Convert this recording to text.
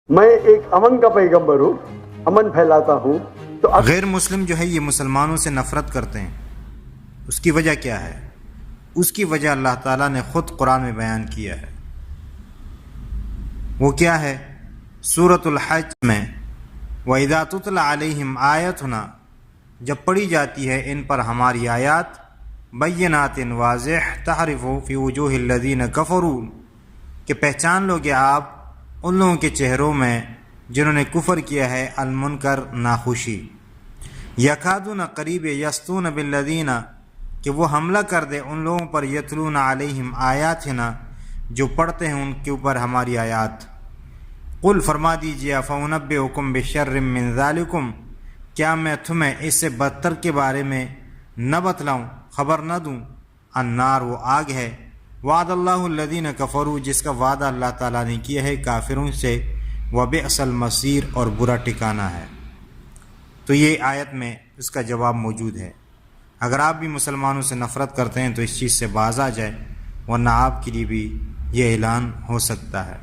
میں ایک امن کا پیغمبر ہوں، امن پھیلاتا ہوں۔ تو غیر مسلم جو ہے یہ مسلمانوں سے نفرت کرتے ہیں، اس کی وجہ کیا ہے؟ اس کی وجہ اللہ تعالیٰ نے خود قرآن میں بیان کیا ہے۔ وہ کیا ہے؟ سورۃ الحج میں وَإِذَا تُتْلَى عَلَيْهِمْ آیَاتُنَا، جب پڑھی جاتی ہے ان پر ہماری آیات، بینات واضح، تحرف فی وجوہ الذین کفروا، کہ پہچان لو گے آپ ان لوگوں کے چہروں میں جنہوں نے کفر کیا ہے، المنکر، ناخوشی، یکادون قریب یسطون بالذین، کہ وہ حملہ کر دے ان لوگوں پر، یتلون علیہم آیاتنا، جو پڑھتے ہیں ان کے اوپر ہماری آیات۔ قل، فرما دیجیے، فَأُنَبِّئُكُم بِشَرٍّ مِّن ذَلِكُمْ، کیا میں تمہیں اس سے بدتر کے بارے میں نہ بتلاؤں، خبر نہ دوں؟ النار، وہ آگ ہے، وعد اللہ الذین کفروا، جس کا وعدہ اللہ تعالیٰ نے کیا ہے کافروں سے، وبئس المصیر، اور برا ٹھکانہ ہے۔ تو یہ آیت میں اس کا جواب موجود ہے۔ اگر آپ بھی مسلمانوں سے نفرت کرتے ہیں تو اس چیز سے باز آ جائے، ورنہ آپ کے لیے بھی یہ اعلان ہو سکتا ہے۔